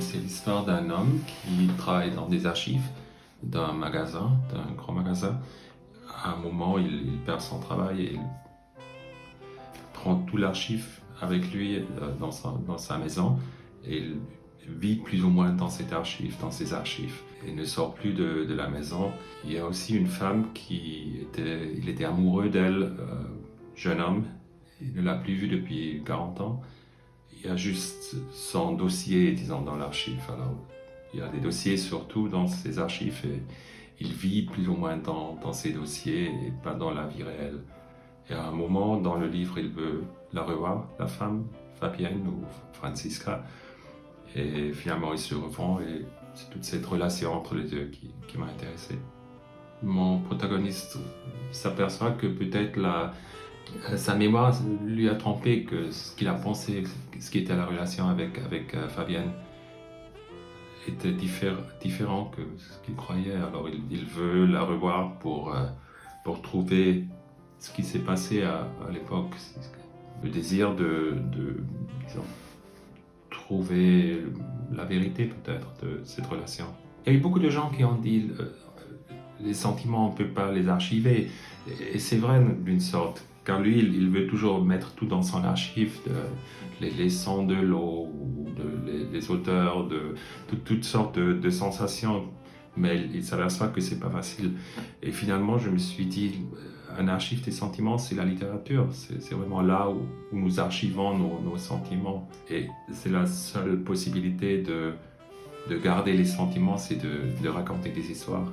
C'est l'histoire d'un homme qui travaille dans des archives d'un magasin, d'un grand magasin. À un moment, il perd son travail et il prend tout l'archive avec lui dans sa maison et il vit plus ou moins dans cette archive, dans ses archives. Il ne sort plus de la maison. Il y a aussi une femme il était amoureux d'elle, jeune homme. Il ne l'a plus vue depuis 40 ans. Il y a juste son dossier, disons, dans l'archive. Alors, il y a des dossiers surtout dans ces archives et il vit plus ou moins dans ces dossiers et pas dans la vie réelle. Et à un moment dans le livre, il veut la revoir, la femme, Fabienne ou Franziska. Et finalement, ils se refont et c'est toute cette relation entre les deux qui m'a intéressé. Mon protagoniste s'aperçoit que peut-être sa mémoire lui a trompé, que ce qu'il a pensé, ce qui était la relation avec Fabienne était différent que ce qu'il croyait. Alors il veut la revoir pour trouver ce qui s'est passé à l'époque. Le désir disons, trouver la vérité peut-être de cette relation. Il y a eu beaucoup de gens qui ont dit les sentiments, on ne peut pas les archiver. Et c'est vrai d'une sorte, car lui, il veut toujours mettre tout dans son archive, les sons de l'eau, les odeurs, toutes sortes de sensations. Mais il s'aperçoit que c'est pas facile. Et finalement, je me suis dit, un archive des sentiments, c'est la littérature. C'est vraiment là où nous archivons nos sentiments. Et c'est la seule possibilité de garder les sentiments, c'est de raconter des histoires.